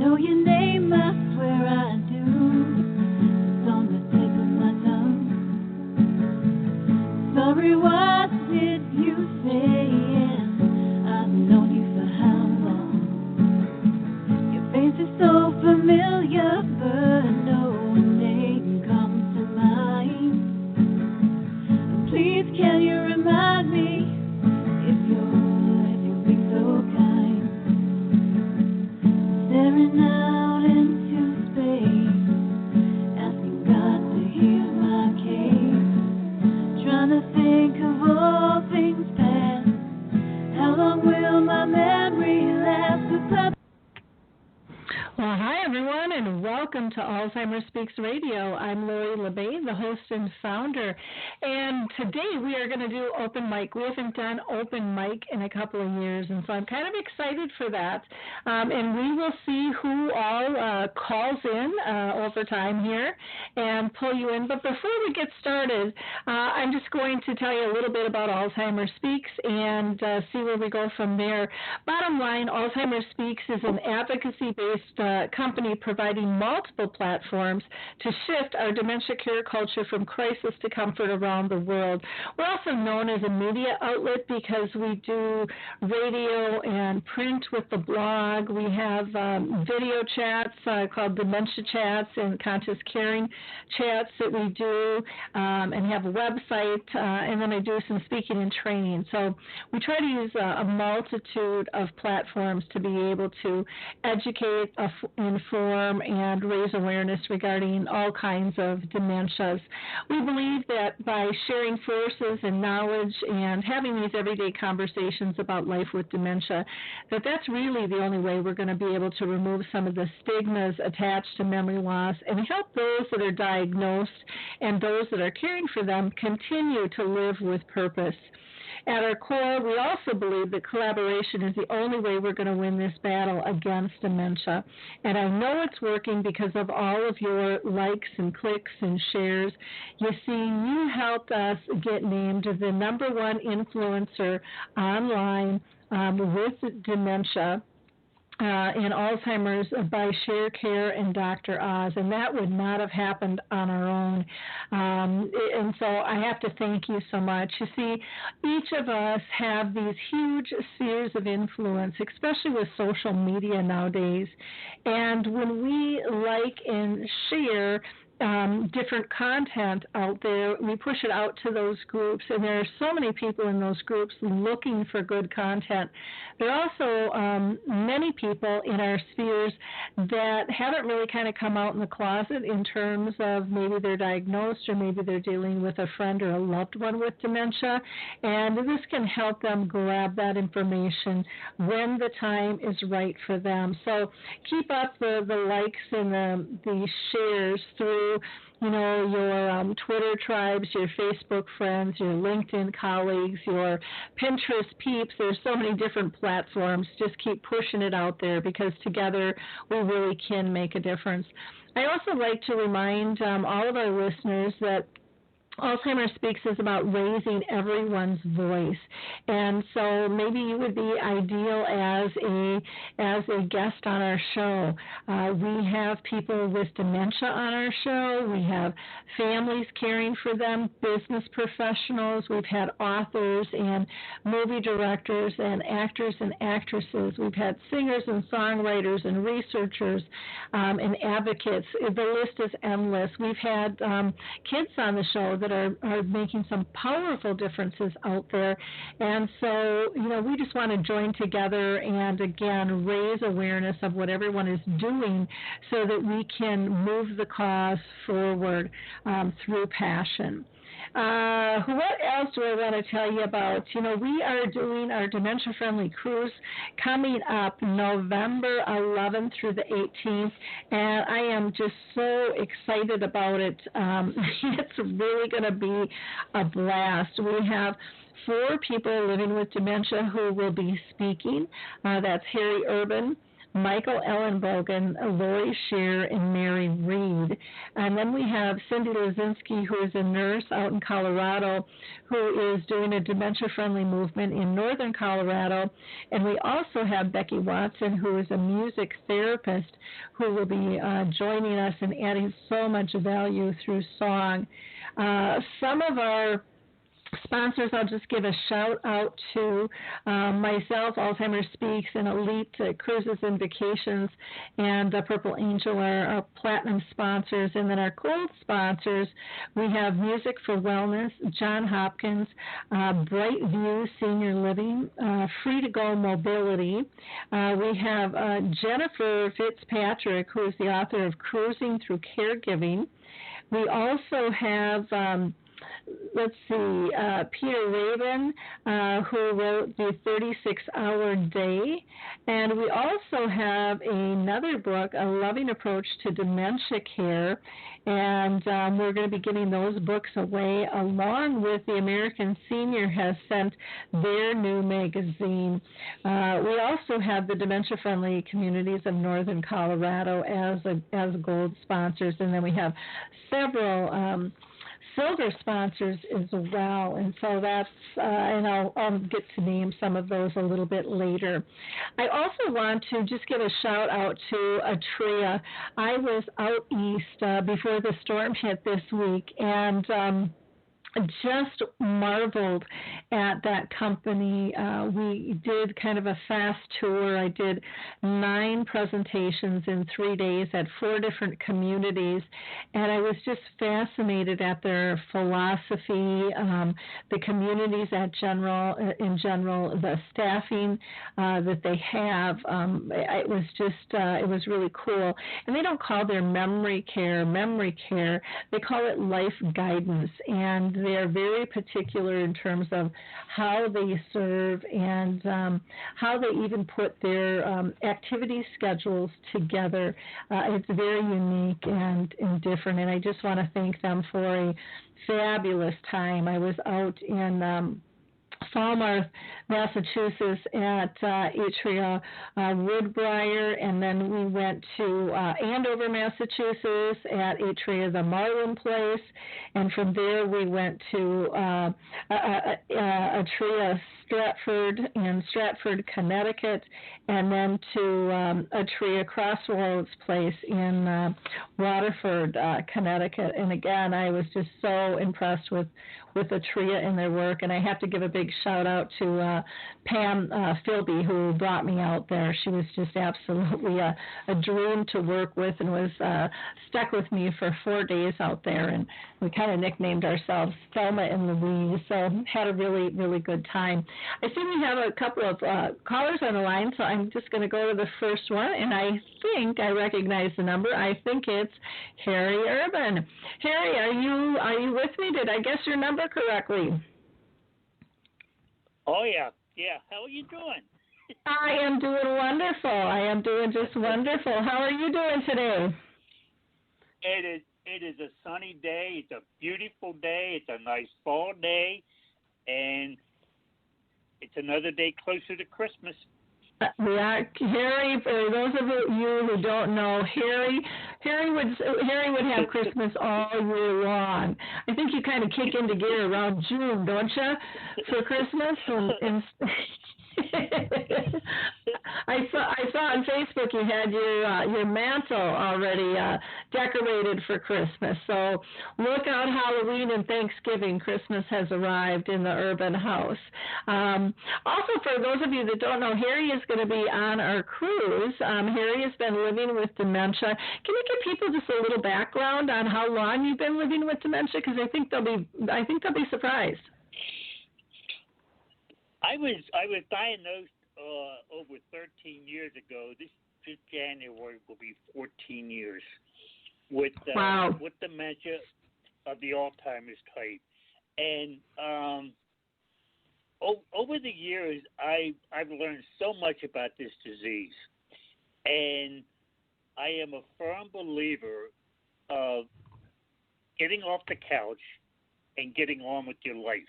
know your name, I swear I do. It's on the tip of my tongue. Sorry, what did you say? I've known you for how long? Your face is so familiar, but no name comes to mind. Please, can you remind me if you'll be so kind? Staring out into space, asking God to hear my case. Trying to think of all things past. How long will my memory last? Well, hi, everyone, and welcome to Alzheimer Speaks Radio. I'm Lori LeBay, the host and founder, and today we are going to do open mic. We haven't done open mic in a couple of years, and so I'm kind of excited for that, and we will see who all calls in over time here and pull you in. But before we get started, I'm just going to tell you a little bit about Alzheimer Speaks and see where we go from there. Bottom line, Alzheimer Speaks is an advocacy-based company providing multiple platforms to shift our dementia care culture from crisis to comfort around the world. We're also known as a media outlet because we do radio and print with the blog. We have video chats called Dementia Chats and Conscious Caring chats that we do and have a website, and then I do some speaking and training. So we try to use a multitude of platforms to be able to educate, inform, and raise awareness regarding all kinds of dementias. We believe that by sharing forces and knowledge and having these everyday conversations about life with dementia, that's really the only way we're going to be able to remove some of the stigmas attached to memory loss and help those that are diagnosed and those that are caring for them continue to live with purpose. At our core, we also believe that collaboration is the only way we're going to win this battle against dementia. And I know it's working because of all of your likes and clicks and shares. You see, you helped us get named the #1 influencer online with dementia in Alzheimer's by Share Care and Dr. Oz, and that would not have happened on our own. And so I have to thank you so much. You see, each of us have these huge spheres of influence, especially with social media nowadays. And when we like and share different content out there, we push it out to those groups, and there are so many people in those groups looking for good content. There are also many people in our spheres that haven't really kind of come out in the closet in terms of maybe they're diagnosed or maybe they're dealing with a friend or a loved one with dementia, and this can help them grab that information when the time is right for them. So keep up the likes and the shares through your Twitter tribes, your Facebook friends, your LinkedIn colleagues, your Pinterest peeps. There's so many different platforms. Just keep pushing it out there because together we really can make a difference. I also like to remind all of our listeners that Alzheimer Speaks is about raising everyone's voice, and so maybe you would be ideal as a guest on our show. We have people with dementia on our show. We have families caring for them, business professionals. We've had authors and movie directors and actors and actresses. We've had singers and songwriters and researchers and advocates. The list is endless. We've had kids on the show that are making some powerful differences out there. And so, we just want to join together and, again, raise awareness of what everyone is doing so that we can move the cause forward through passion. What else do I want to tell you about? We are doing our dementia-friendly cruise coming up November 11th through the 18th, and I am just so excited about it. It's really going to be a blast. We have 4 people living with dementia who will be speaking. That's Harry Urban, Michael Ellenbogen, Lori Shear, and Mary Reed. And then we have Cindy Lazinski, who is a nurse out in Colorado, who is doing a dementia-friendly movement in northern Colorado. And we also have Becky Watson, who is a music therapist, who will be joining us and adding so much value through song. Some of our sponsors, I'll just give a shout out to myself, Alzheimer Speaks, and Elite Cruises and Vacations, and Purple Angel are our platinum sponsors. And then our gold sponsors, we have Music for Wellness, John Hopkins, Bright View Senior Living, Free to Go Mobility. We have Jennifer Fitzpatrick, who is the author of Cruising Through Caregiving. We also have Peter Rabin, who wrote The 36-Hour Day. And we also have another book, A Loving Approach to Dementia Care. And we're going to be giving those books away, along with the American Senior has sent their new magazine. We also have the Dementia-Friendly Communities of Northern Colorado as gold sponsors. And then we have several silver sponsors as well, and so that's and I'll get to name some of those a little bit later. I also want to just give a shout out to Atria. I was out east before the storm hit this week, and just marveled at that company. We did kind of a fast tour. I did 9 presentations in 3 days at 4 different communities, and I was just fascinated at their philosophy, the communities in general, the staffing that they have. It was just, it was really cool. And they don't call their memory care. They call it life guidance, and they're very particular in terms of how they serve and how they even put their activity schedules together. It's very unique and different, and I just want to thank them for a fabulous time. I was out in Falmouth, Massachusetts at Atria Woodbriar, and then we went to Andover, Massachusetts at Atria the Marlin Place, and from there we went to Atria Stratford, Connecticut, and then to Atria Crossroads Place in Waterford, Connecticut. And again, I was just so impressed with Atria and their work, and I have to give a big shout out to Pam Philby, who brought me out there. She was just absolutely a dream to work with, and was stuck with me for 4 days out there, and we kind of nicknamed ourselves Thelma and Louise, so had a really, really good time. I see we have a couple of callers on the line, so I'm just going to go to the first one, and I think I recognize the number. I think it's Harry Urban. Harry, are you with me? Did I guess your number correctly? Oh, yeah. How are you doing? I am doing wonderful. I am doing just wonderful. How are you doing today? It is a sunny day. It's a beautiful day. It's a nice fall day. And it's another day closer to Christmas. We are, Harry, for those of you who don't know, Harry would have Christmas all year long. I think you kind of kick into gear around June, don't you, for Christmas? And I saw on Facebook you had your mantle already decorated for Christmas. So look out, Halloween and Thanksgiving. Christmas has arrived in the Urban House. Also, for those of you that don't know, Harry is going to be on our cruise. Harry has been living with dementia. Can you give people just a little background on how long you've been living with dementia? Because I think they'll be surprised. I was diagnosed over 13 years ago. This January will be 14 years with dementia of the Alzheimer's type. And over the years, I've learned so much about this disease, and I am a firm believer of getting off the couch and getting on with your life.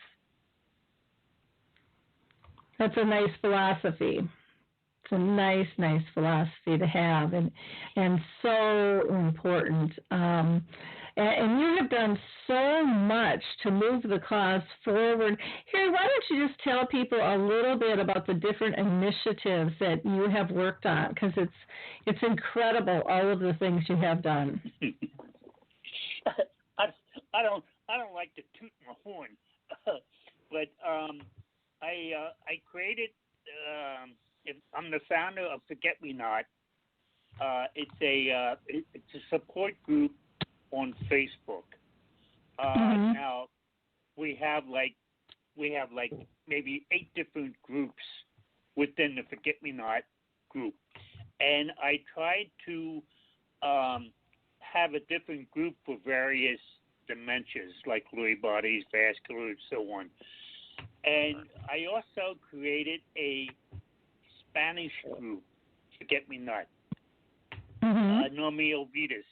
That's a nice philosophy. a nice philosophy to have, and so important. And you have done so much to move the cause forward. Harry, why don't you just tell people a little bit about the different initiatives that you have worked on? Because it's incredible, all of the things you have done. I don't like to toot my horn, but I created. I'm the founder of Forget Me Not. It's a support group on Facebook. Now we have like maybe 8 different groups within the Forget Me Not group, and I tried to have a different group for various dementias like Lewy bodies, vascular, and so on. And I also created a Spanish group, Forget Me Not, Nomio Vitas,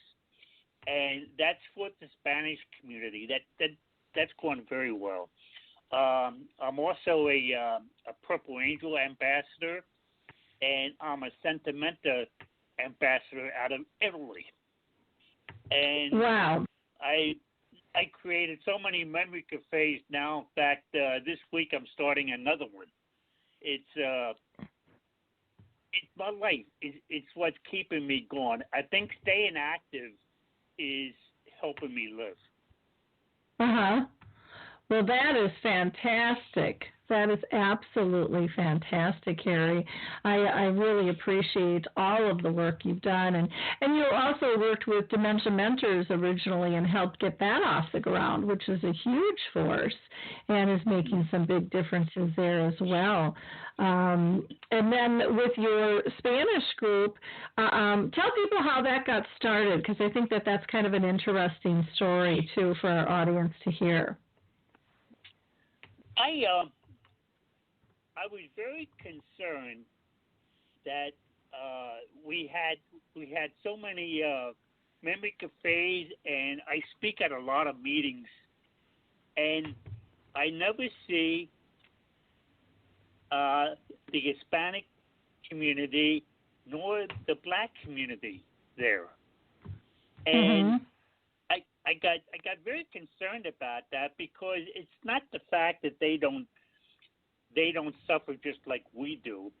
and that's for the Spanish community. That's going very well. I'm also a Purple Angel ambassador, and I'm a Sentimenta ambassador out of Italy. And wow. I created so many memory cafes now. In fact, this week I'm starting another one. It's my life. It's what's keeping me going. I think staying active is helping me live. Well, that is fantastic. That is absolutely fantastic, Harry. I really appreciate all of the work you've done. And you also worked with Dementia Mentors originally and helped get that off the ground, which is a huge force and is making some big differences there as well. And then with your Spanish group, tell people how that got started, because I think that's kind of an interesting story, too, for our audience to hear. I was very concerned that we had so many memory cafes, and I speak at a lot of meetings, and I never see the Hispanic community nor the Black community there, and I got very concerned about that, because it's not the fact that they don't suffer just like we do,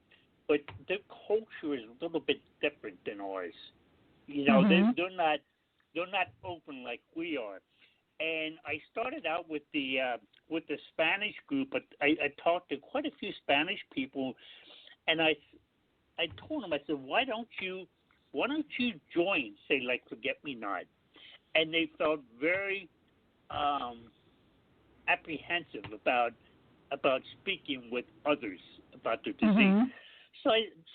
but their culture is a little bit different than ours. You know, they're not open like we are. And I started out with the Spanish group, but I talked to quite a few Spanish people, and I told them, I said, why don't you join, say, like Forget Me Not? And they felt very apprehensive about speaking with others about their disease. So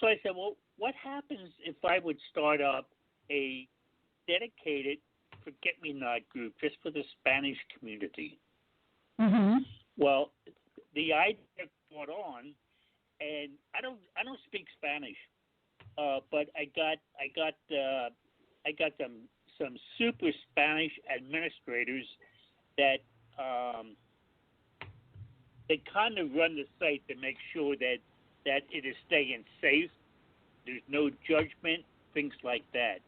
I said, well, what happens if I would start up a dedicated Forget Me Not group just for the Spanish community? Well, the idea caught on, and I don't speak Spanish, but I got some super Spanish administrators that they kind of run the site to make sure that it is staying safe. There's no judgment, things like that.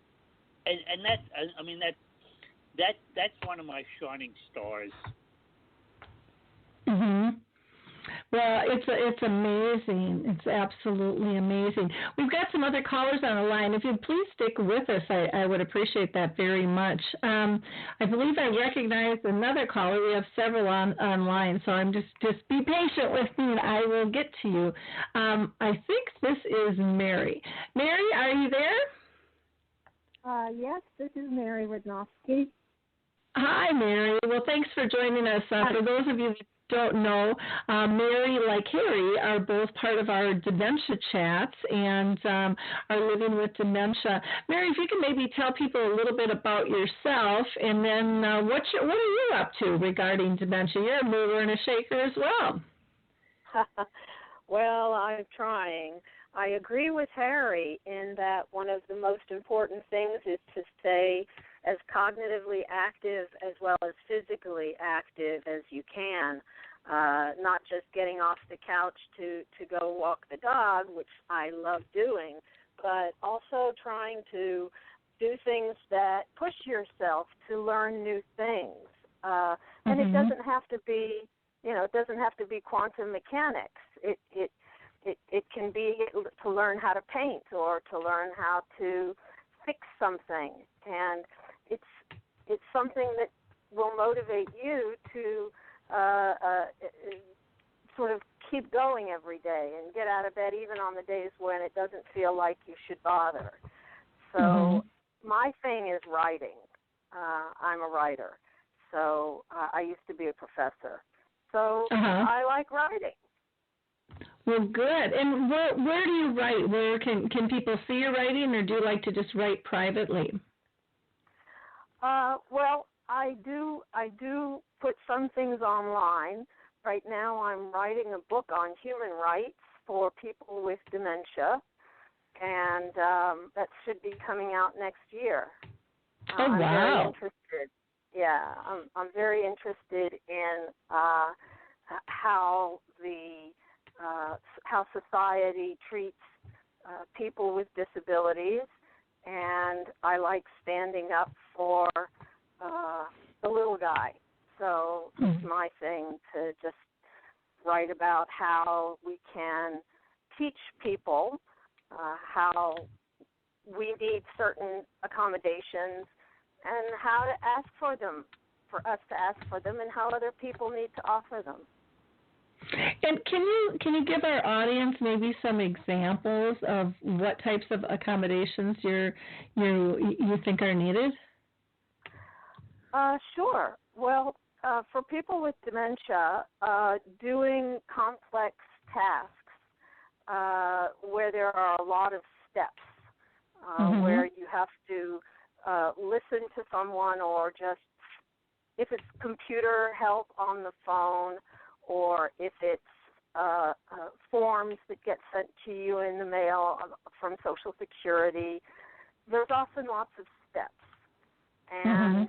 And that's one of my shining stars. Well, it's amazing. It's absolutely amazing. We've got some other callers on the line. If you'd please stick with us, I would appreciate that very much. I believe I recognized another caller. We have several online, so I'm just be patient with me, and I will get to you. I think this is Mary. Mary, are you there? Yes, this is Mary Radnofsky. Hi, Mary. Well, thanks for joining us. For those of you that don't know, Mary, like Harry, are both part of our Dementia Chats and are living with dementia. Mary, if you can maybe tell people a little bit about yourself, and then what are you up to regarding dementia? You're a mover and a shaker as well. Well, I'm trying. I agree with Harry in that one of the most important things is to stay as cognitively active as well as physically active as you can. not just getting off the couch to go walk the dog, which I love doing, but also trying to do things that push yourself to learn new things. And it doesn't have to be, it doesn't have to be quantum mechanics. It can be to learn how to paint or to learn how to fix something, and it's something that will motivate you to sort of keep going every day and get out of bed even on the days when it doesn't feel like you should bother. So my thing is writing. I'm a writer. So I used to be a professor. So I like writing. Well, good. And where do you write? Where can people see your writing, or do you like to just write privately? Well, I do put some things online. Right now I'm writing a book on human rights for people with dementia, and that should be coming out next year. Oh, wow. I'm very interested. Yeah, I'm very interested in how society treats people with disabilities, and I like standing up for the little guy. So it's my thing to just write about how we can teach people how we need certain accommodations and how to ask for them, for us to ask for them, and how other people need to offer them. And can you give our audience maybe some examples of what types of accommodations you think are needed? Sure. Well, for people with dementia, doing complex tasks where there are a lot of steps, where you have to listen to someone, or just if it's computer help on the phone, or if it's forms that get sent to you in the mail from Social Security, there's often lots of steps. And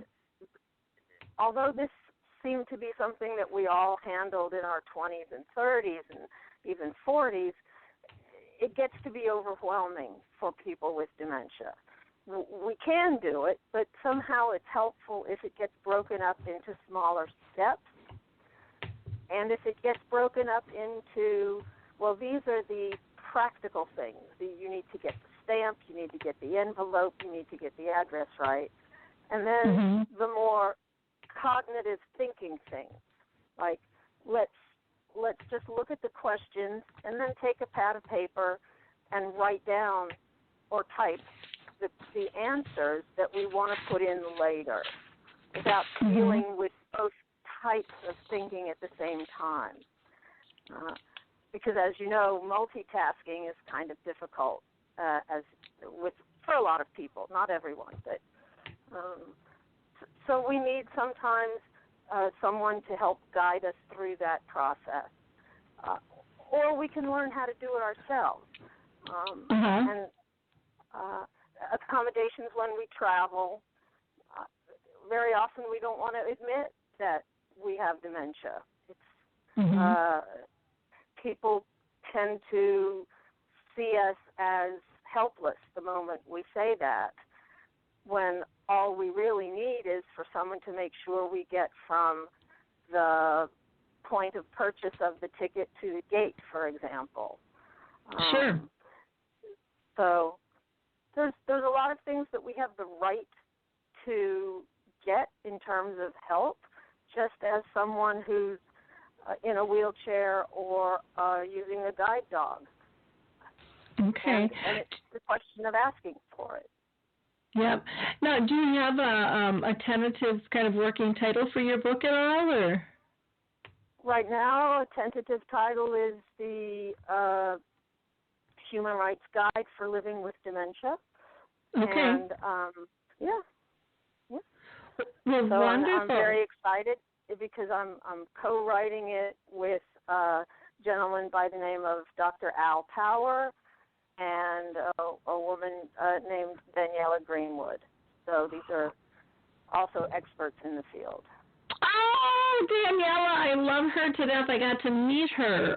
although this seemed to be something that we all handled in our 20s and 30s and even 40s, it gets to be overwhelming for people with dementia. We can do it, but somehow it's helpful if it gets broken up into smaller steps. And if it gets broken up into, well, these are the practical things. You need to get the stamp, you need to get the envelope, you need to get the address right. And then the more cognitive thinking things, like let's just look at the questions and then take a pad of paper and write down or type the answers that we want to put in later without dealing with both types of thinking at the same time. Because as you know, multitasking is kind of difficult for a lot of people, not everyone, but so we need sometimes someone to help guide us through that process. Or we can learn how to do it ourselves. And accommodations when we travel, very often we don't want to admit that we have dementia. People tend to see us as helpless the moment we say that, when all we really need is for someone to make sure we get from the point of purchase of the ticket to the gate, for example. Sure. So there's a lot of things that we have the right to get in terms of help, just as someone who's in a wheelchair or using a guide dog. Okay. And it's the question of asking for it. Yep. Now, do you have a tentative kind of working title for your book at all, or? Right now, a tentative title is the Human Rights Guide for Living with Dementia. Okay. And, Well, so wonderful. I'm very excited because I'm co-writing it with a gentleman by the name of Dr. Al Power and a woman named Daniela Greenwood. So these are also experts in the field. Oh, Oh, Daniela, I love her to death. I got to meet her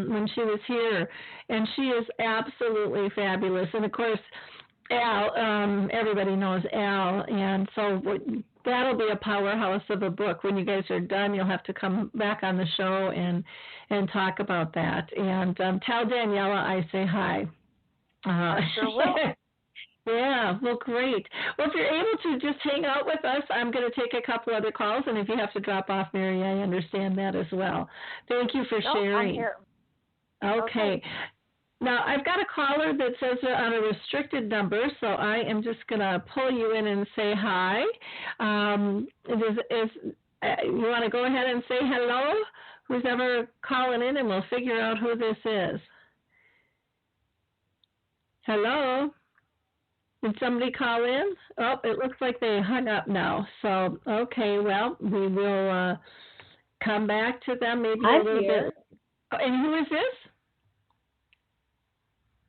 when she was here, and she is absolutely fabulous. And, of course, Al, everybody knows Al, and so that'll be a powerhouse of a book. When you guys are done, you'll have to come back on the show and talk about that. And tell Daniela I say hi. I sure will. Yeah, well, great. Well, if you're able to just hang out with us, I'm going to take a couple other calls, and if you have to drop off, Mary, I understand that as well. Thank you for sharing. I'm here. Okay. Now, I've got a caller that says they're on a restricted number, so I am just going to pull you in and say hi. You want to go ahead and say hello? Who's ever calling in, and we'll figure out who this is. Hello? Did somebody call in? Oh, it looks like they hung up now. So, okay, well, we will come back to them maybe a little bit. And who is this?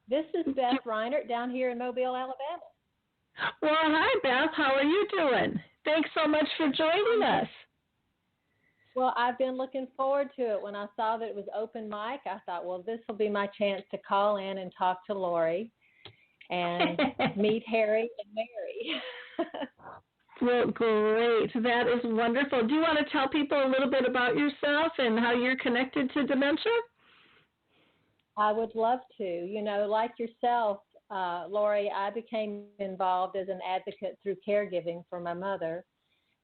This is Beth Reinert down here in Mobile, Alabama. Well, hi, Beth. How are you doing? Thanks so much for joining us. Well, I've been looking forward to it. When I saw that it was open mic, I thought, well, this will be my chance to call in and talk to Lori and meet Harry and Mary. Well, great. That is wonderful. Do you want to tell people a little bit about yourself and how you're connected to dementia? I would love to. You know, like yourself, Lori, I became involved as an advocate through caregiving for my mother.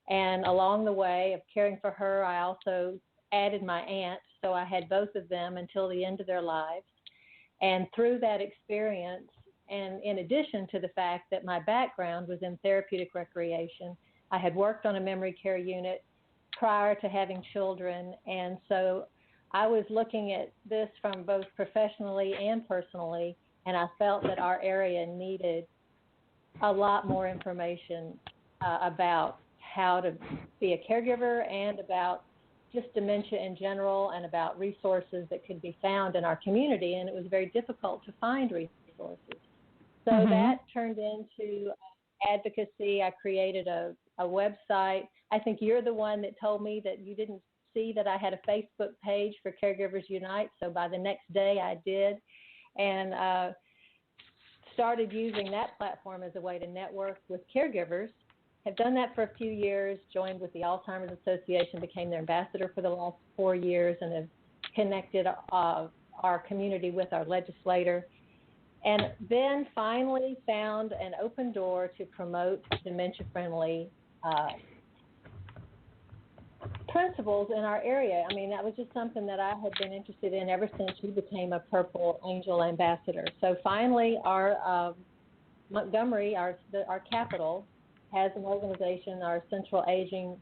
And along the way of caring for her, I also added my aunt, so I had both of them until the end of their lives. And through that experience, and in addition to the fact that my background was in therapeutic recreation, I had worked on a memory care unit prior to having children. And so I was looking at this from both professionally and personally, and I felt that our area needed a lot more information about how to be a caregiver and about just dementia in general and about resources that could be found in our community. And it was very difficult to find resources. So that turned into advocacy. I created a website. I think you're the one that told me that you didn't see that I had a Facebook page for Caregivers Unite. So by the next day I did, and started using that platform as a way to network with caregivers. Have done that for a few years, joined with the Alzheimer's Association, became their ambassador for the last 4 years, and have connected our community with our legislator. And then finally found an open door to promote dementia-friendly principles in our area. I mean, that was just something that I had been interested in ever since we became a Purple Angel ambassador. So finally, our Montgomery, our capital, has an organization, our Central Aging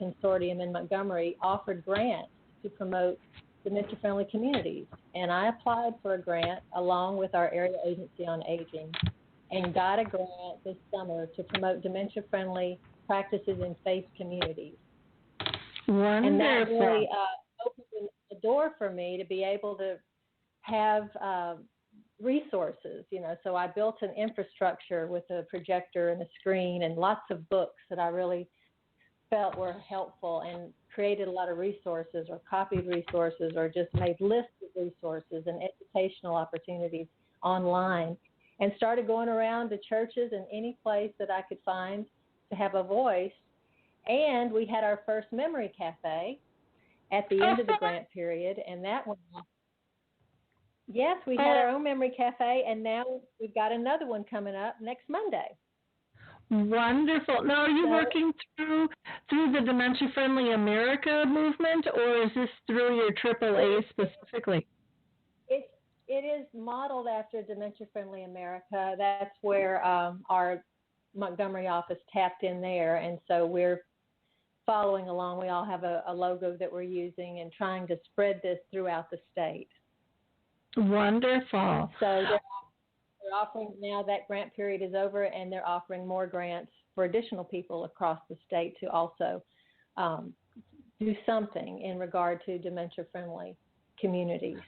Consortium in Montgomery, offered grants to promote dementia-friendly communities. And I applied for a grant along with our Area Agency on Aging and got a grant this summer to promote dementia-friendly practices in faith communities. Wonderful. And that really opened the door for me to be able to have resources, you know. So I built an infrastructure with a projector and a screen and lots of books that I really felt were helpful, and created a lot of resources or copied resources or just made lists of resources and educational opportunities online, and started going around to churches and any place that I could find to have a voice. And we had our first memory cafe at the end of the grant period, and that went off. Yes, we had our own memory cafe, and now we've got another one coming up next Monday. Wonderful. Now, are you working through the Dementia Friendly America movement, or is this through your AAA specifically? It is modeled after Dementia Friendly America. That's where our Montgomery office tapped in there, and so we're following along. We all have a logo that we're using and trying to spread this throughout the state. Wonderful. So they're offering, now that grant period is over, and they're offering more grants for additional people across the state to also do something in regard to dementia-friendly communities.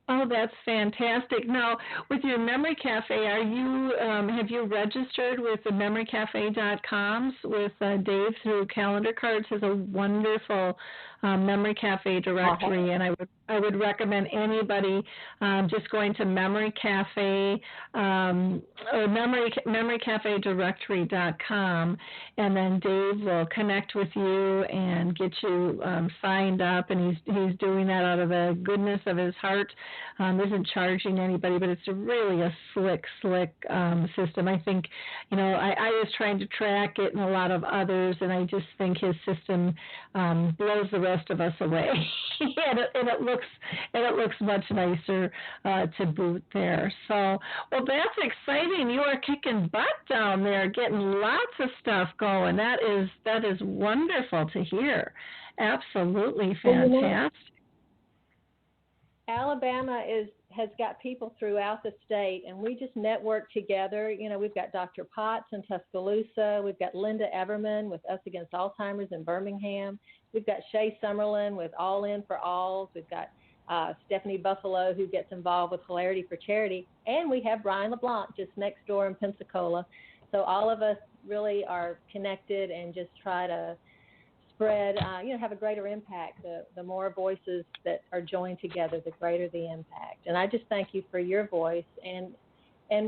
Oh, that's fantastic. Now, with your Memory Cafe, are you have you registered with the memorycafe.coms with Dave through Calendar Cards? Has a wonderful Memory Cafe directory, and I would recommend anybody just going to Memory Cafe or memorycafedirectory.com, and then Dave will connect with you and get you signed up, and he's doing that out of the goodness of his heart. Isn't charging anybody, but it's really a slick system. I think, I was trying to track it and a lot of others, and I just think his system blows the rest of us away. and it looks much nicer to boot there. So, well, that's exciting. You are kicking butt down there, getting lots of stuff going. That is wonderful to hear. Absolutely fantastic. Alabama has got people throughout the state, and we just network together. We've got Dr. Potts in Tuscaloosa. We've got Linda Everman with Us Against Alzheimer's in Birmingham. We've got Shay Summerlin with All In for Alls. We've got Stephanie Buffalo, who gets involved with Hilarity for Charity. And we have Brian LeBlanc just next door in Pensacola. So all of us really are connected and just try to spread, have a greater impact. The more voices that are joined together, the greater the impact. And I just thank you for your voice and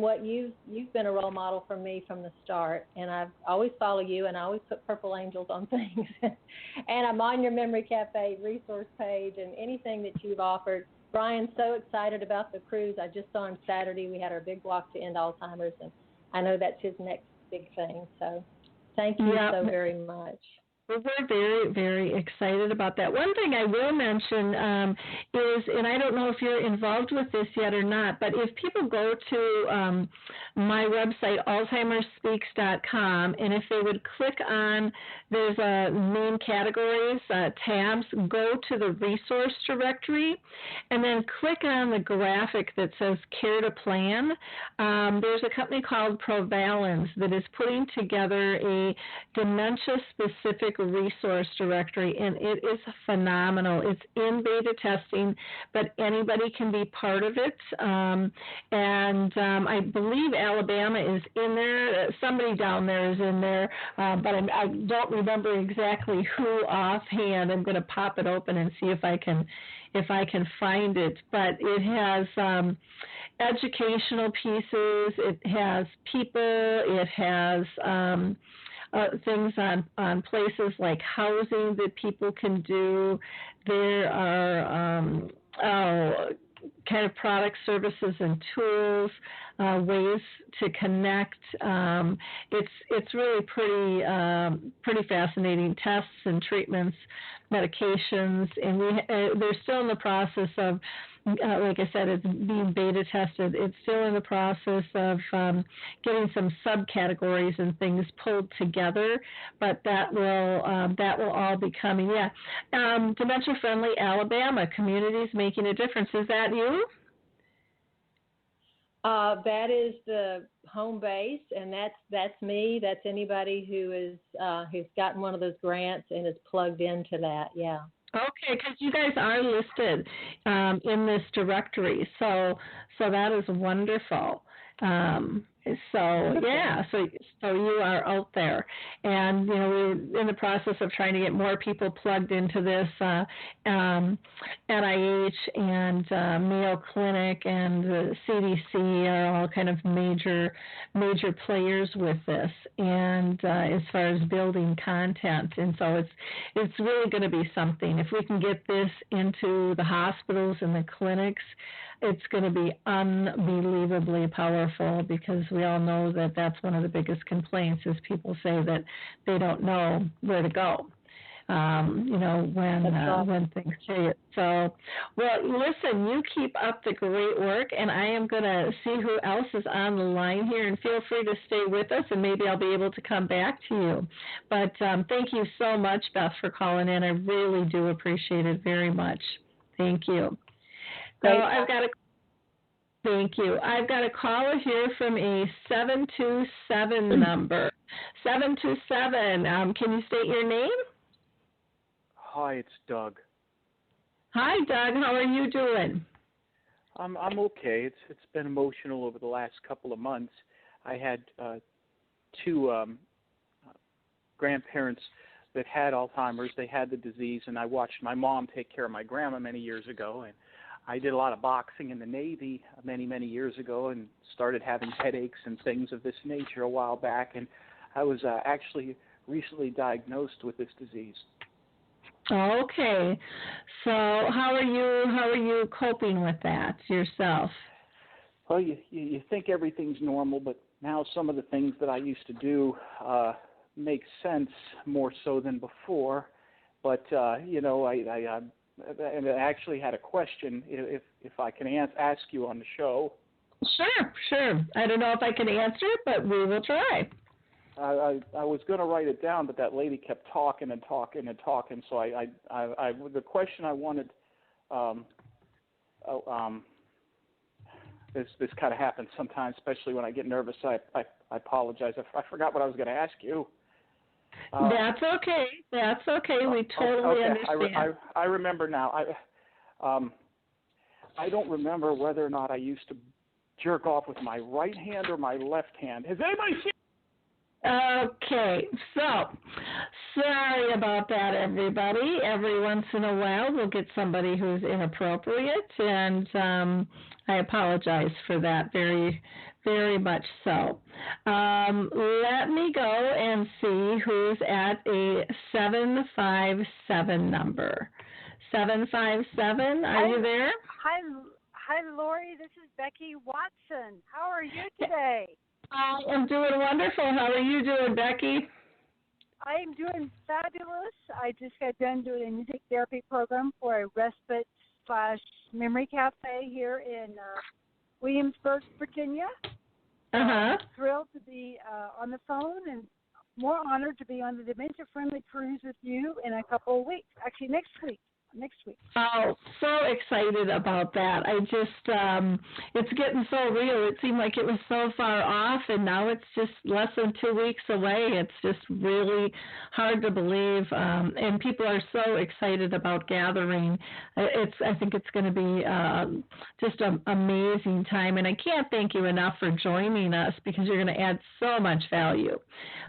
what you've been a role model for me from the start. And I've always followed you, and I always put purple angels on things. And I'm on your Memory Cafe resource page and anything that you've offered. Brian's so excited about the cruise. I just saw him Saturday. We had our big walk to end Alzheimer's, and I know that's his next big thing. So thank you so very much. We're very, very excited about that. One thing I will mention is, and I don't know if you're involved with this yet or not, but if people go to my website, alzheimerspeaks.com, and if they would click on, there's main categories, tabs, go to the resource directory, and then click on the graphic that says Care to Plan. There's a company called Provalence that is putting together a dementia-specific resource directory, and it is phenomenal. It's in beta testing, but anybody can be part of it. I believe Alabama is in there. Somebody down there is in there, but I don't remember exactly who offhand. I'm going to pop it open and see if I can find it. But it has educational pieces. It has people. It has things on places like housing that people can do. There are kind of product, services, and tools, ways to connect. It's really pretty fascinating. Tests and treatments, medications, and they're still in the process of, like I said, it's being beta tested. It's still in the process of getting some subcategories and things pulled together, but that will all be coming. Yeah, Dementia Friendly Alabama, Communities Making a Difference. Is that you? That is the home base, and that's me. That's anybody who is who's gotten one of those grants and is plugged into that. Yeah. Okay, because you guys are listed in this directory, so that is wonderful. So you are out there, and we're in the process of trying to get more people plugged into this. NIH and Mayo Clinic and the CDC are all kind of major players with this, and as far as building content, and so it's really going to be something. If we can get this into the hospitals and the clinics, it's going to be unbelievably powerful, because we all know that that's one of the biggest complaints is people say that they don't know where to go, when things change. So, well, listen, you keep up the great work, and I am going to see who else is on the line here, and feel free to stay with us, and maybe I'll be able to come back to you. But thank you so much, Beth, for calling in. I really do appreciate it very much. Thank you. So thank you. I've got a caller here from a 727 number. 727. Can you state your name? Hi, it's Doug. Hi, Doug. How are you doing? I'm okay. It's been emotional over the last couple of months. I had two grandparents that had Alzheimer's. They had the disease, and I watched my mom take care of my grandma many years ago. And I did a lot of boxing in the Navy many years ago, and started having headaches and things of this nature a while back. And I was actually recently diagnosed with this disease. Okay, so how are you coping with that yourself? Well, you think everything's normal, but now some of the things that I used to do make sense more so than before. But I actually had a question if I can ask you on the show. Sure. I don't know if I can answer it, but we will try. I was going to write it down, but that lady kept talking. So I the question I wanted, this kind of happens sometimes, especially when I get nervous. I apologize. I forgot what I was going to ask you. That's okay. We totally understand. I remember now. I don't remember whether or not I used to jerk off with my right hand or my left hand. Has anybody seen? Okay, so sorry about that, everybody. Every once in a while, we'll get somebody who's inappropriate, and I apologize for that very, very much so. Let me go and see who's at a 757 number. 757, are you there? Hi, Lori. This is Becky Watson. How are you today? I am doing wonderful. How are you doing, Becky? I am doing fabulous. I just got done doing a music therapy program for a respite/memory cafe here in Williamsburg, Virginia. I'm thrilled to be on the phone and more honored to be on the Dementia Friendly Cruise with you in a couple of weeks. Actually, next week. Oh, so excited about that. I just, it's getting so real. It seemed like it was so far off, and now it's just less than 2 weeks away. It's just really hard to believe, and people are so excited about gathering. I think it's going to be just an amazing time, and I can't thank you enough for joining us because you're going to add so much value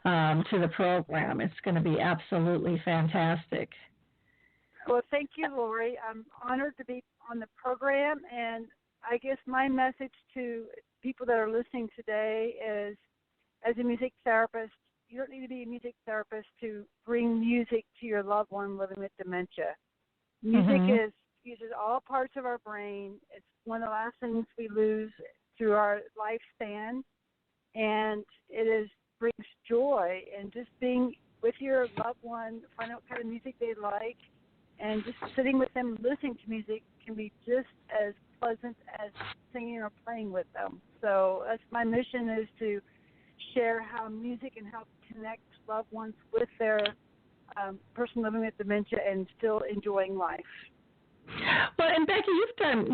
to the program. It's going to be absolutely fantastic. Well, thank you, Lori. I'm honored to be on the program, and I guess my message to people that are listening today is, as a music therapist, you don't need to be a music therapist to bring music to your loved one living with dementia. Music uses all parts of our brain. It's one of the last things we lose through our lifespan, and it brings joy. And just being with your loved one, find out what kind of music they like, and just sitting with them, listening to music can be just as pleasant as singing or playing with them. So that's my mission, is to share how music can help connect loved ones with their person living with dementia and still enjoying life. Well, and Becky,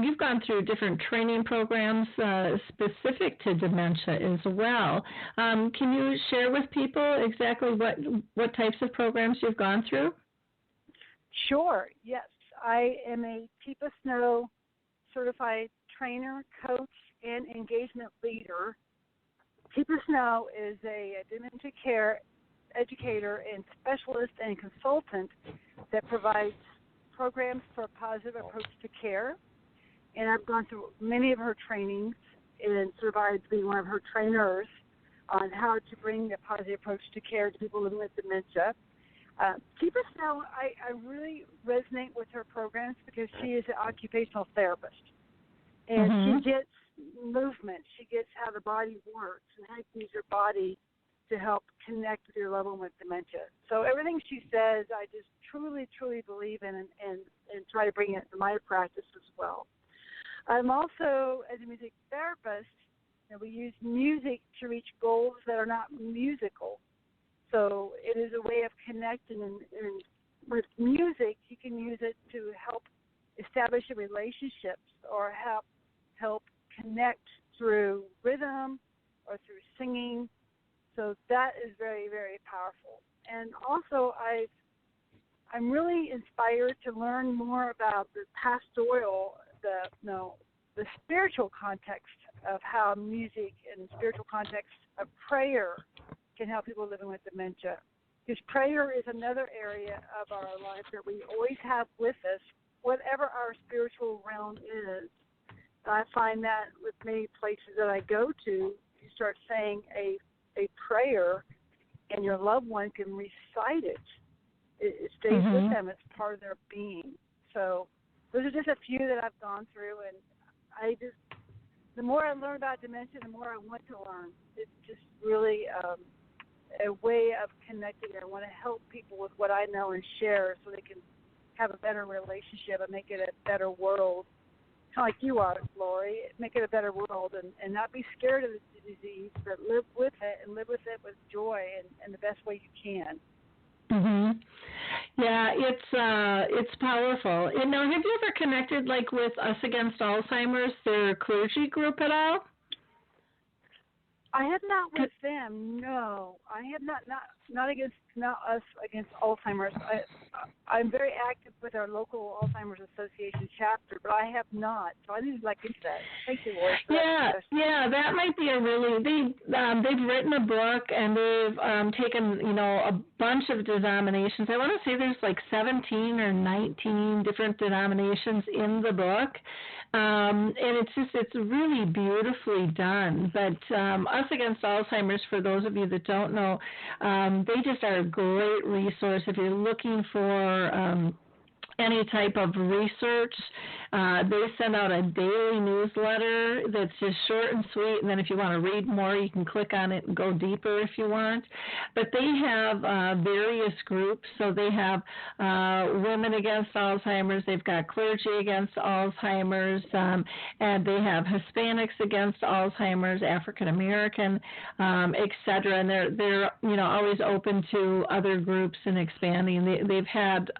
you've gone through different training programs specific to dementia as well. Can you share with people exactly what types of programs you've gone through? Sure, yes. I am a Teepa Snow certified trainer, coach, and engagement leader. Teepa Snow is a dementia care educator and specialist and consultant that provides programs for a positive approach to care. And I've gone through many of her trainings and certified to be one of her trainers on how to bring a positive approach to care to people living with dementia. Teepa Snow, I really resonate with her programs because she is an occupational therapist. And she gets movement. She gets how the body works and how you use your body to help connect with your loved one with dementia. So everything she says, I just truly, truly believe in and try to bring it to my practice as well. I'm also, as a music therapist, we use music to reach goals that are not musical. So it is a way of connecting, and with music, you can use it to help establish a relationships or help connect through rhythm or through singing. So that is very, very powerful. And also, I'm really inspired to learn more about the pastoral, the spiritual context of how music and spiritual context of prayer can help people living with dementia. Because prayer is another area of our life that we always have with us, whatever our spiritual realm is. I find that with many places that I go to, you start saying a prayer, and your loved one can recite it. It stays with them. It's part of their being. So those are just a few that I've gone through, and the more I learn about dementia, the more I want to learn. It's just really a way of connecting. I want to help people with what I know and share so they can have a better relationship and make it a better world. Kind of like you are, Lori, make it a better world and not be scared of the disease, but live with it and live with it with joy and the best way you can. Mhm. Yeah, it's powerful. And now, have you ever connected like with Us Against Alzheimer's, their clergy group at all? I have not with them. No, I have not Us Against Alzheimer's. I'm very active with our local Alzheimer's Association chapter, but I have not. So I need to look into that. Thank you, Lori. Yeah, that might be a really they've written a book and they've taken a bunch of denominations. I want to say there's like 17 or 19 different denominations in the book. And it's really beautifully done. But Us Against Alzheimer's, for those of you that don't know, they just are a great resource if you're looking for any type of research. They send out a daily newsletter that's just short and sweet, and then if you want to read more, you can click on it and go deeper if you want. But they have various groups. So they have Women Against Alzheimer's, they've got Clergy Against Alzheimer's, and they have Hispanics Against Alzheimer's, African American, etc. And they're always open to other groups and expanding. They've had,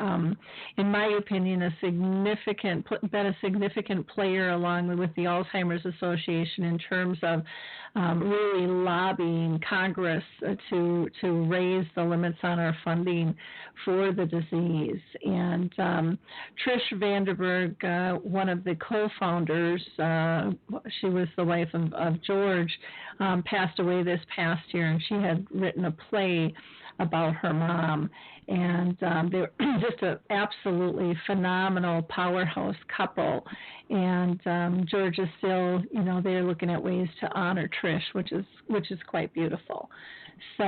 in my opinion, been a significant player along with the Alzheimer's Association in terms of really lobbying Congress to raise the limits on our funding for the disease. And Trish Vanderberg, one of the co-founders, she was the wife of George, passed away this past year, and she had written a play about her mom. And they're just an absolutely phenomenal powerhouse couple. And George is still, they're looking at ways to honor Trish, which is quite beautiful. So,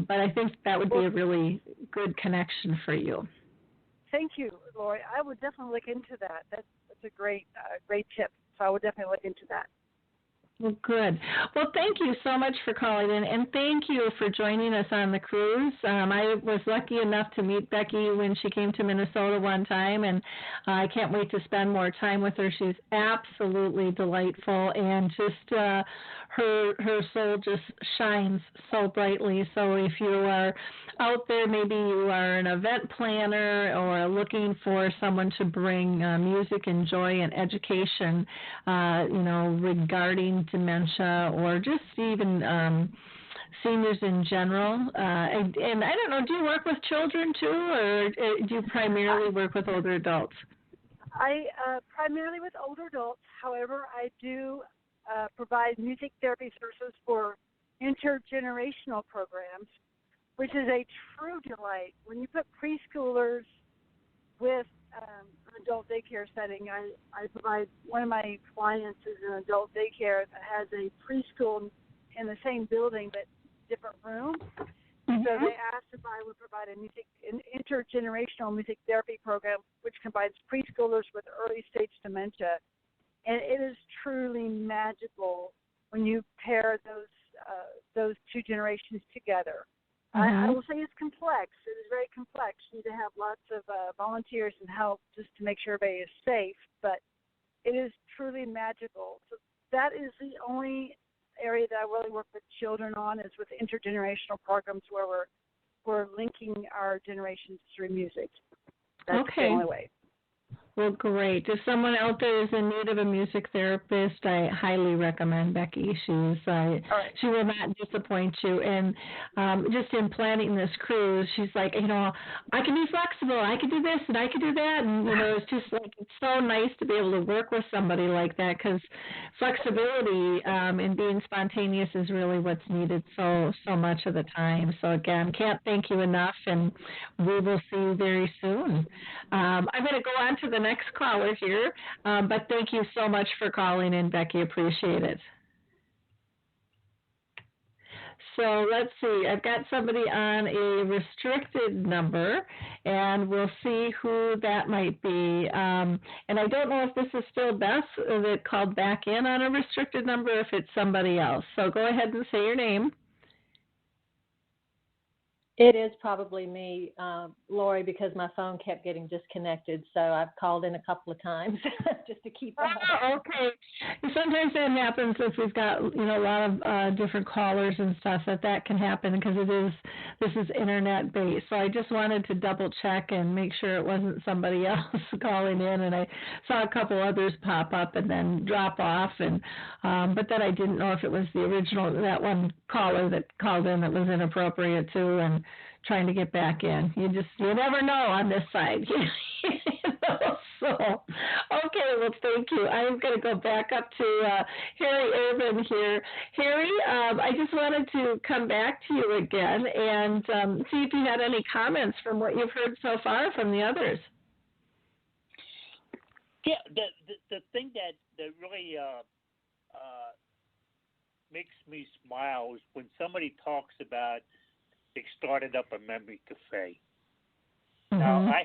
but I think that would be a really good connection for you. Thank you, Lori. I would definitely look into that. That's a great tip. So I would definitely look into that. Well, good. Well, thank you so much for calling in, and thank you for joining us on the cruise. I was lucky enough to meet Becky when she came to Minnesota one time, and I can't wait to spend more time with her. She's absolutely delightful, and just her soul just shines so brightly. So if you are out there, maybe you are an event planner or looking for someone to bring music and joy and education, regarding dementia or just even seniors in general. And I don't know, do you work with children too, or do you primarily work with older adults? I primarily with older adults. However, I do provide music therapy services for intergenerational programs, which is a true delight. When you put preschoolers with an adult daycare setting, I provide, one of my clients is an adult daycare that has a preschool in the same building but different rooms. Mm-hmm. So they asked if I would provide an intergenerational music therapy program which combines preschoolers with early stage dementia. And it is truly magical when you pair those two generations together. I will say it's complex. It is very complex. You need to have lots of volunteers and help just to make sure everybody is safe, but it is truly magical. So that is the only area that I really work with children on, is with intergenerational programs where we're linking our generations through music. That's the only way. Well, great. If someone out there is in need of a music therapist, I highly recommend Becky. She will not disappoint you. And just in planning this cruise, she's like, I can be flexible. I can do this and I can do that. And, it's just like, it's so nice to be able to work with somebody like that because flexibility and being spontaneous is really what's needed so much of the time. So, again, can't thank you enough, and we will see you very soon. I'm going to go on to the next caller here, but thank you so much for calling in, Becky. Appreciate it. So let's see. I've got somebody on a restricted number, and we'll see who that might be. And I don't know if this is still Beth that called back in on a restricted number, or if it's somebody else. So go ahead and say your name. It is probably me, Lori, because my phone kept getting disconnected. So I've called in a couple of times just to keep up. Oh, okay. Sometimes that happens if we've got a lot of different callers and stuff. That can happen because this is internet based. So I just wanted to double check and make sure it wasn't somebody else calling in. And I saw a couple others pop up and then drop off. And but then I didn't know if it was the original, that one caller that called in that was inappropriate too. And trying to get back in. You never know on this side. So, okay, well, thank you. I'm going to go back up to Harry Urban here. Harry, I just wanted to come back to you again and see if you had any comments from what you've heard so far from the others. Yeah, the thing that really makes me smile is when somebody talks about they started up a memory cafe. Mm-hmm. Now I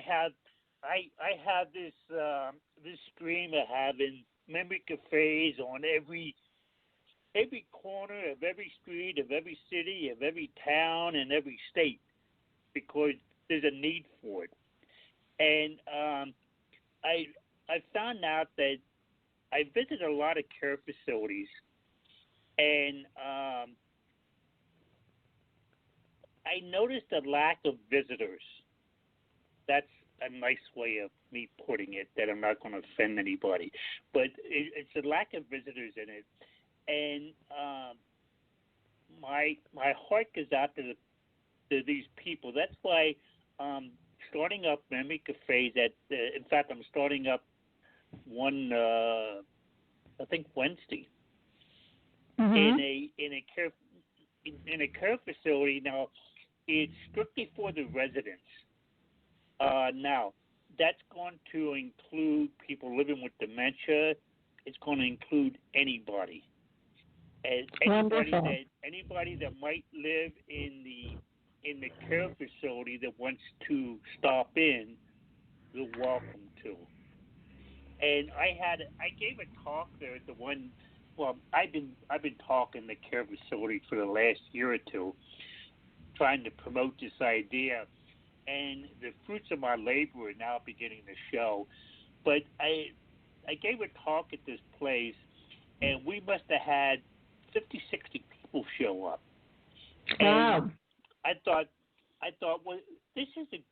have this dream of having memory cafes on every corner of every street of every city of every town and every state because there's a need for it. And I found out that I visited a lot of care facilities and I noticed a lack of visitors. That's a nice way of me putting it, that I'm not going to offend anybody. But it's a lack of visitors in it. And my heart goes out to these people. That's why starting up memory cafes in fact, I'm starting up one, I think Wednesday, in a care facility. Now, it's strictly for the residents. Now, that's going to include people living with dementia. It's going to include anybody. Anybody that might live in the care facility that wants to stop in, you're welcome to. And I gave a talk there at the one. Well, I've been talking the care facility for the last year or two, trying to promote this idea, and the fruits of my labor are now beginning to show. But I gave a talk at this place, and we must have had 50, 60 people show up. Wow. And I thought, well, this is a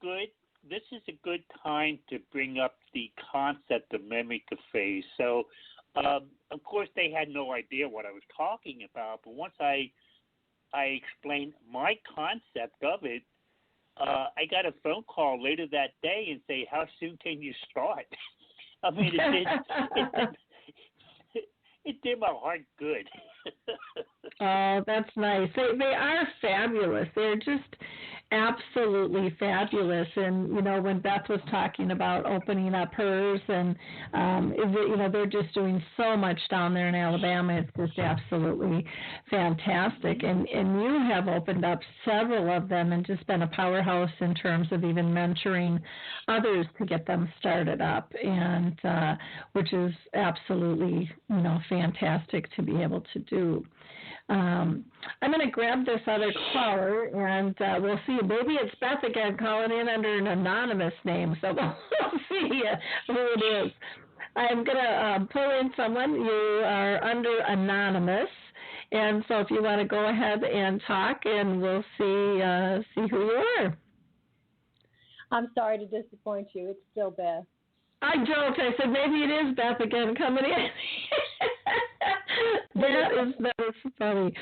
good time to bring up the concept of memory cafes. So, of course, they had no idea what I was talking about, but once I explained my concept of it, I got a phone call later that day and say, "How soon can you start?" I mean, it did my heart good. Oh, that's nice. They are fabulous. They're just absolutely fabulous. And, when Beth was talking about opening up hers and, they're just doing so much down there in Alabama. It's just absolutely fantastic. And you have opened up several of them and just been a powerhouse in terms of even mentoring others to get them started up, and which is absolutely, fantastic to be able to do. I'm going to grab this other caller, and we'll see. Maybe it's Beth again calling in under an anonymous name, so we'll see who it is. I'm going to pull in someone. You are under anonymous, and so if you want to go ahead and talk, and we'll see who you are. I'm sorry to disappoint you. It's still Beth. I joked. I said maybe it is Beth again coming in. That is funny.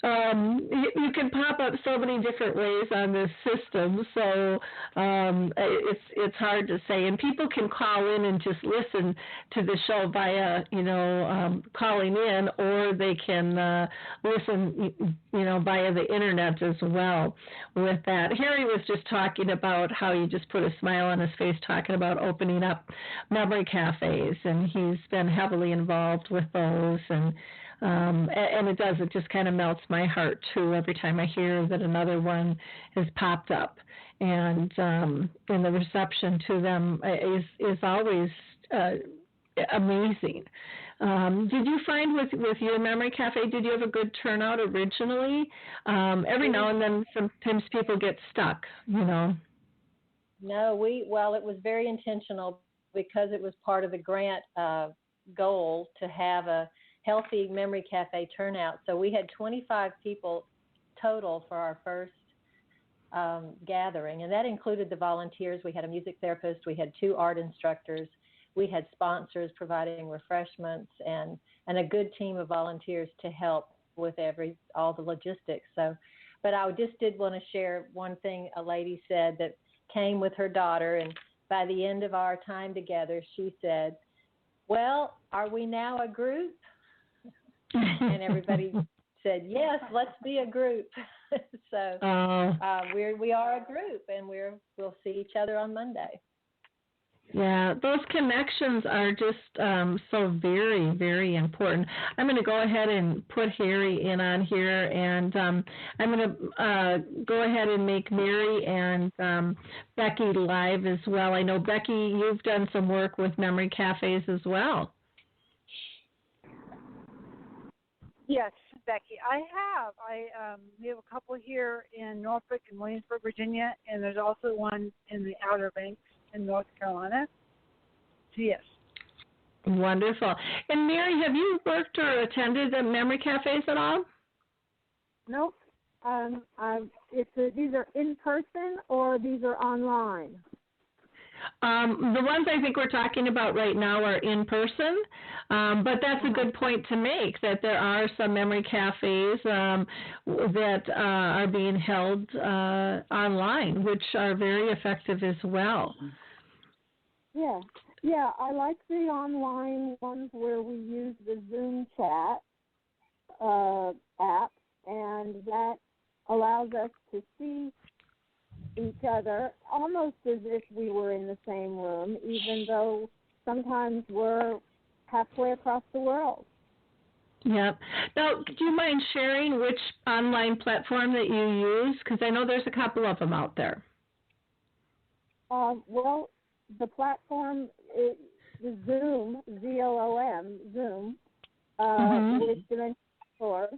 You can pop up so many different ways on this system, so it's hard to say. And people can call in and just listen to the show via calling in, or they can listen via the internet as well. With that, Harry was just talking about how you just put a smile on his face talking about opening up memory cafes, and he's been heavily involved with those, and it just kind of melts my heart too every time I hear that another one has popped up, and the reception to them is always amazing. Did you find with your memory cafe, did you have a good turnout originally? Every now and then sometimes people get stuck, No, it was very intentional because it was part of the grant goal to have a healthy memory cafe turnout. So we had 25 people total for our first gathering, and that included the volunteers. We had a music therapist, we had 2 art instructors, we had sponsors providing refreshments, and a good team of volunteers to help with all the logistics. So, but I just did want to share one thing a lady said that came with her daughter, and by the end of our time together, she said, "Well, are we now a group?" And everybody said, "Yes, let's be a group." So we are a group, and we'll see each other on Monday. Yeah, those connections are just so very, very important. I'm going to go ahead and put Harry in on here, and I'm going to go ahead and make Mary and Becky live as well. I know, Becky, you've done some work with memory cafes as well. Yes, Becky, I have. We have a couple here in Norfolk and Williamsburg, Virginia, and there's also one in the Outer Banks in North Carolina. So yes. Wonderful. And Mary, have you worked or attended the memory cafes at all? Nope. These are in person or these are online? The ones I think we're talking about right now are in person, but that's a good point to make, that there are some memory cafes that are being held online, which are very effective as well. Yeah, I like the online ones where we use the Zoom chat app, and that allows us to see each other almost as if we were in the same room, even though sometimes we're halfway across the world. Yep. Now, do you mind sharing which online platform that you use? Because I know there's a couple of them out there. Well, the platform is Zoom, Z-O-O-M, Zoom, with Dementia Chats.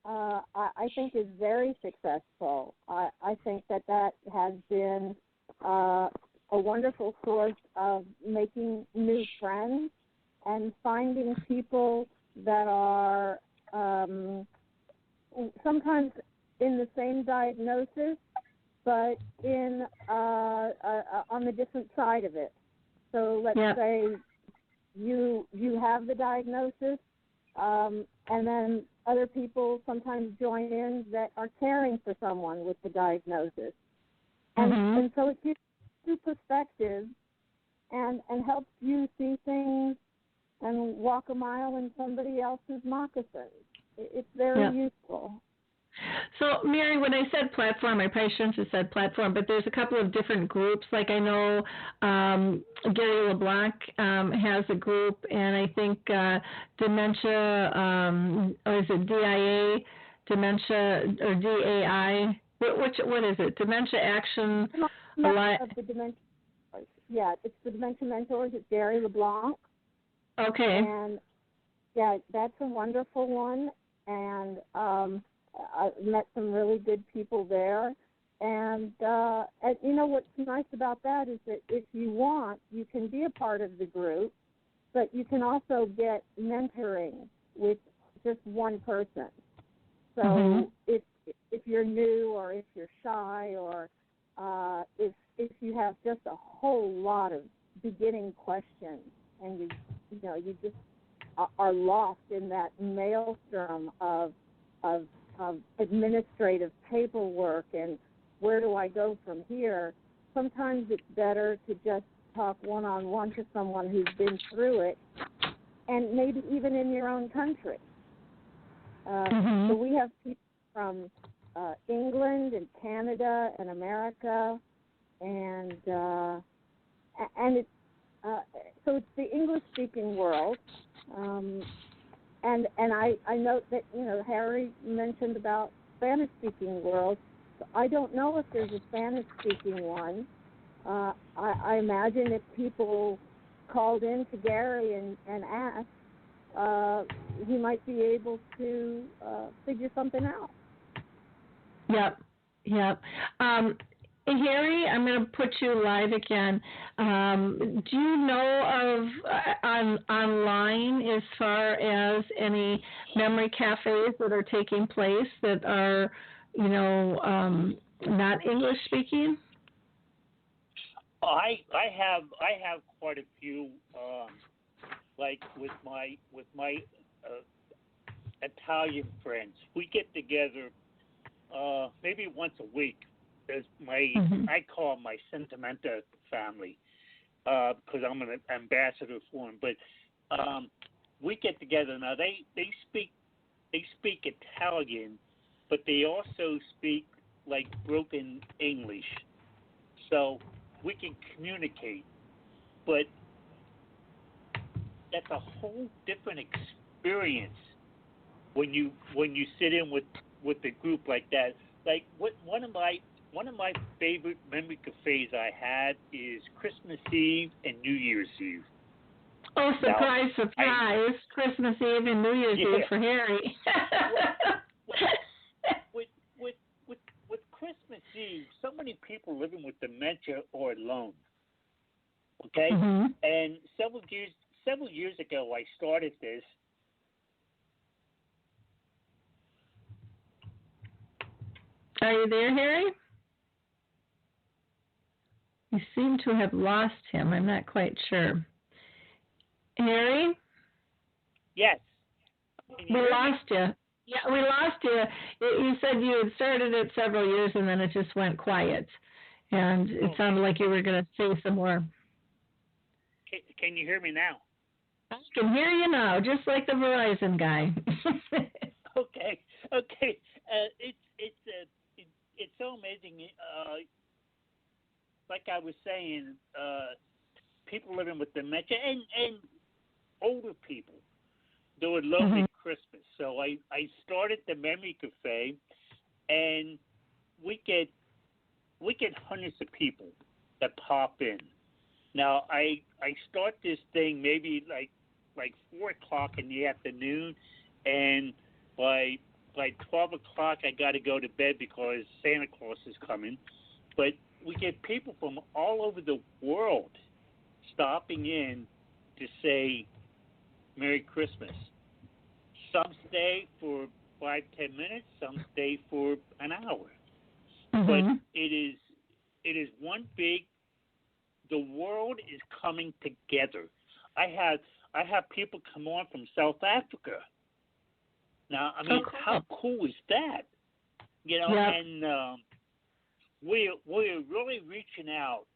I think is very successful. I think that has been a wonderful source of making new friends and finding people that are sometimes in the same diagnosis, but on the different side of it. So let's say you have the diagnosis, and then other people sometimes join in that are caring for someone with the diagnosis. And so it gives you perspective and helps you see things and walk a mile in somebody else's moccasins. It's very useful. So, Mary, when I said platform, I probably shouldn't have said platform, but there's a couple of different groups. Like I know Gary LeBlanc has a group, and I think Dementia, or is it DIA, Dementia, or DAI? What is it? Dementia Action Alliance? Yeah, it's the Dementia Mentors. It's Gary LeBlanc. Okay. And, yeah, that's a wonderful one, and I met some really good people there. And you know what's nice about that is that if you want, you can be a part of the group, but you can also get mentoring with just one person. So if you're new, or if you're shy, or if you have just a whole lot of beginning questions, and you just are lost in that maelstrom of administrative paperwork and where do I go from here. Sometimes it's better to just talk one-on-one to someone who's been through it, and maybe even in your own country. So we have people from England and Canada and America, and it's so it's the English-speaking world. And I note that Harry mentioned about Spanish-speaking world. I don't know if there's a Spanish-speaking one. I imagine if people called in to Gary and asked, he might be able to figure something out. Yep. Harry, I'm going to put you live again. Do you know of online as far as any memory cafes that are taking place that are, not English speaking? I have quite a few, like with my Italian friends. We get together maybe once a week. There's I call them my sentimenta family because I'm an ambassador for them. But we get together now. They speak Italian, but they also speak like broken English, so we can communicate. But that's a whole different experience when you sit in with a group like that. Like one of my favorite memory cafes I had is Christmas Eve and New Year's Eve. Oh, surprise! Christmas Eve and New Year's Eve for Harry. with Christmas Eve, so many people living with dementia or alone. Okay, and several years ago, I started this. Are you there, Harry? You seem to have lost him. I'm not quite sure. Harry? Yes. We lost you. Yeah, we lost you. You said you had started it several years and then it just went quiet. And it sounded like you were going to say some more. Can you hear me now? I can hear you now, just like the Verizon guy. Okay. It's so amazing. Like I was saying, people living with dementia and older people, they would love Christmas. So I started the Memory Cafe, and we get hundreds of people that pop in. Now I start this thing maybe like 4:00 in the afternoon, and by 12:00 I got to go to bed because Santa Claus is coming. But we get people from all over the world stopping in to say Merry Christmas. Some stay for 5-10 minutes. Some stay for an hour. But it is one big. The world is coming together. I have people come on from South Africa. Now, I mean, how cool is that? And we're really reaching out.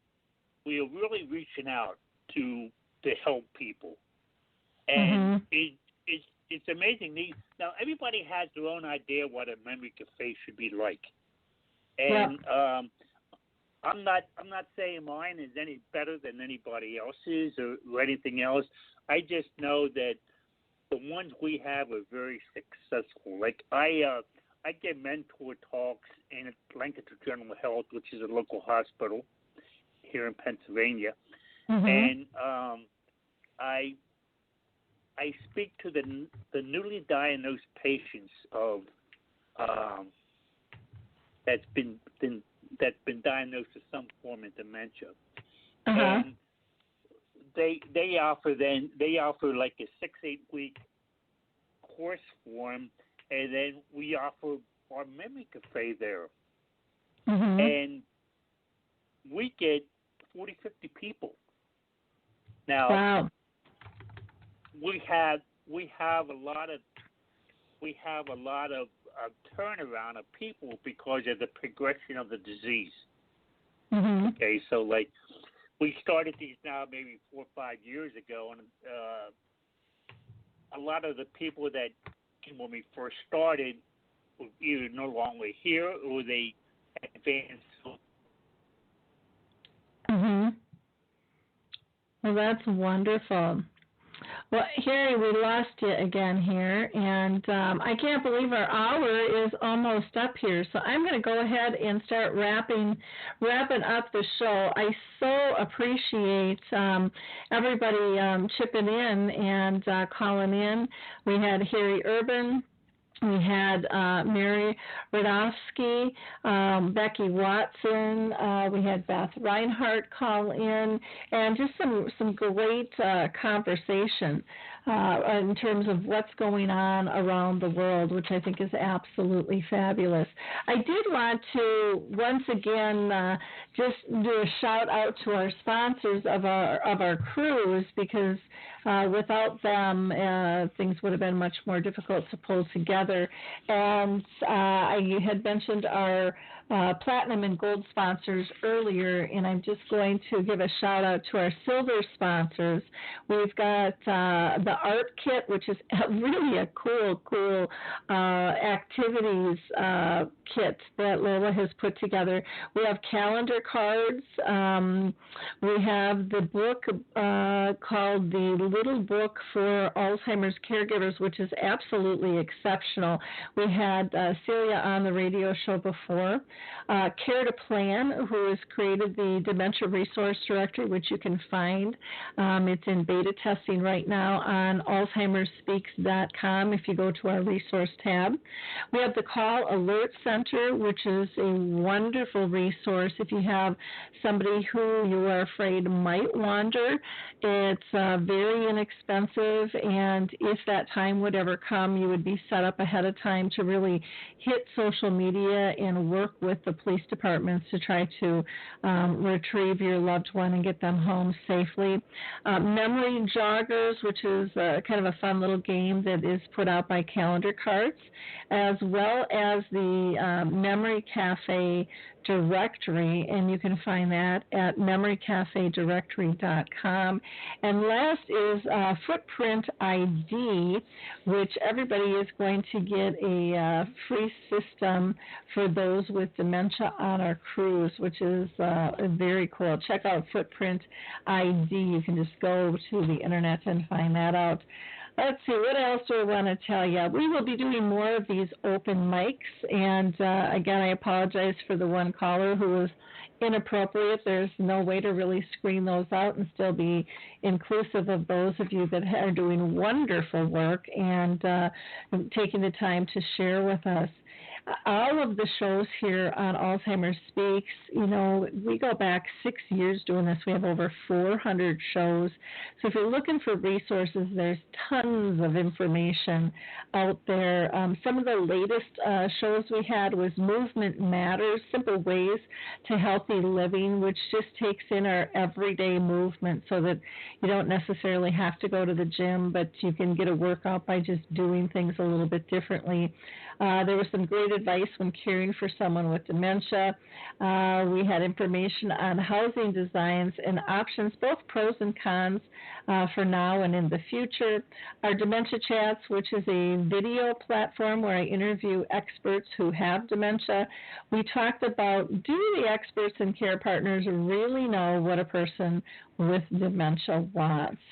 We are really reaching out to help people, and it's amazing. Now, everybody has their own idea what a memory cafe should be like, and I'm not saying mine is any better than anybody else's or anything else. I just know that the ones we have are very successful. Like I give mentor talks in Lancaster General Health, which is a local hospital here in Pennsylvania, and I speak to the newly diagnosed patients of that's been diagnosed with some form of dementia, and they offer like a 6-8 week course for them, and then we offer our memory cafe there, and we get 40-50 people Now, wow. we have a lot of turnaround of people because of the progression of the disease. Mm-hmm. Okay, so like we started these now maybe 4 or 5 years ago, and a lot of the people that when we first started were either no longer here or they advanced. Mm-hmm. Well, that's wonderful. Well, Harry, we lost you again here, and I can't believe our hour is almost up here. So I'm going to go ahead and start wrapping up the show. I so appreciate everybody chipping in and calling in. We had Harry Urban. We had Mary Radnofsky, Becky Watson. We had Beth Reinhardt call in, and just some great conversation in terms of what's going on around the world, which I think is absolutely fabulous. I did want to once again just do a shout out to our sponsors of our cruise, because without them things would have been much more difficult to pull together. And I had mentioned our platinum and gold sponsors earlier, and I'm just going to give a shout out to our silver sponsors. We've got the art kit, which is really a cool activities kit that Lola has put together. We have calendar cards. We have the book called The Little Book for Alzheimer's Caregivers, which is absolutely exceptional. We had Celia on the radio show before. Care to Plan, who has created the Dementia Resource Directory, which you can find. It's in beta testing right now on alzheimersspeaks.com if you go to our resource tab. We have the Call Alert Center, which is a wonderful resource if you have somebody who you are afraid might wander. It's very inexpensive, and if that time would ever come, you would be set up ahead of time to really hit social media and work with the police departments to try to retrieve your loved one and get them home safely. Memory Joggers, which is kind of a fun little game that is put out by Calendar Cards, as well as the Memory Cafe directory, and you can find that at memorycafedirectory.com. And last is Footprint ID, which everybody is going to get a free system for those with dementia on our cruise, which is very cool. Check out Footprint ID. You can just go to the internet and find that out. Let's see, what else do I want to tell you? We will be doing more of these open mics, and again, I apologize for the one caller who was inappropriate. There's no way to really screen those out and still be inclusive of those of you that are doing wonderful work and taking the time to share with us. All of the shows here on Alzheimer's Speaks, we go back 6 years doing this. We have over 400 shows. So if you're looking for resources, there's tons of information out there. Some of the latest shows we had was Movement Matters, Simple Ways to Healthy Living, which just takes in our everyday movement so that you don't necessarily have to go to the gym, but you can get a workout by just doing things a little bit differently. There was some great advice when caring for someone with dementia. We had information on housing designs and options, both pros and cons for now and in the future. Our Dementia Chats, which is a video platform where I interview experts who have dementia. We talked about, do the experts and care partners really know what a person with dementia wants?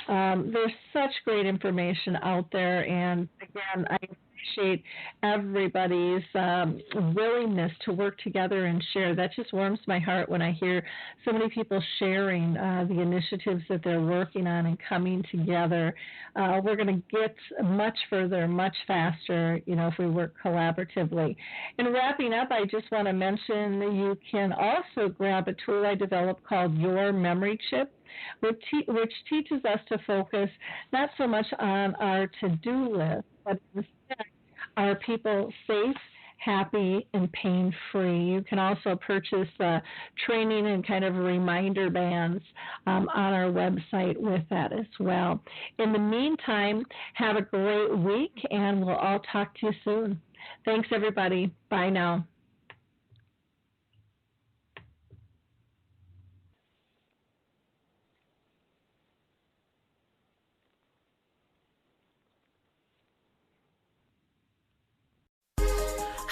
There's such great information out there, and again, I appreciate everybody's willingness to work together and share. That just warms my heart when I hear so many people sharing the initiatives that they're working on and coming together. We're going to get much further, much faster, if we work collaboratively. In wrapping up, I just want to mention that you can also grab a tool I developed called Your Memory Chip, which teaches us to focus not so much on our to-do list, but instead, are people safe, happy and pain-free. You can also purchase training and kind of reminder bands on our website with that as well. In the meantime, have a great week, and we'll all talk to you soon. Thanks, everybody. Bye now.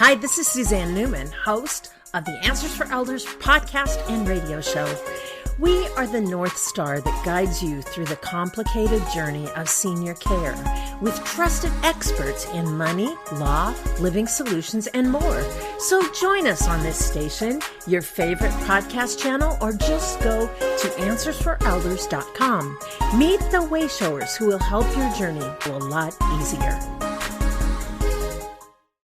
Hi, this is Suzanne Newman, host of the Answers for Elders podcast and radio show. We are the North Star that guides you through the complicated journey of senior care with trusted experts in money, law, living solutions, and more. So join us on this station, your favorite podcast channel, or just go to AnswersForElders.com. Meet the Wayshowers who will help your journey go a lot easier.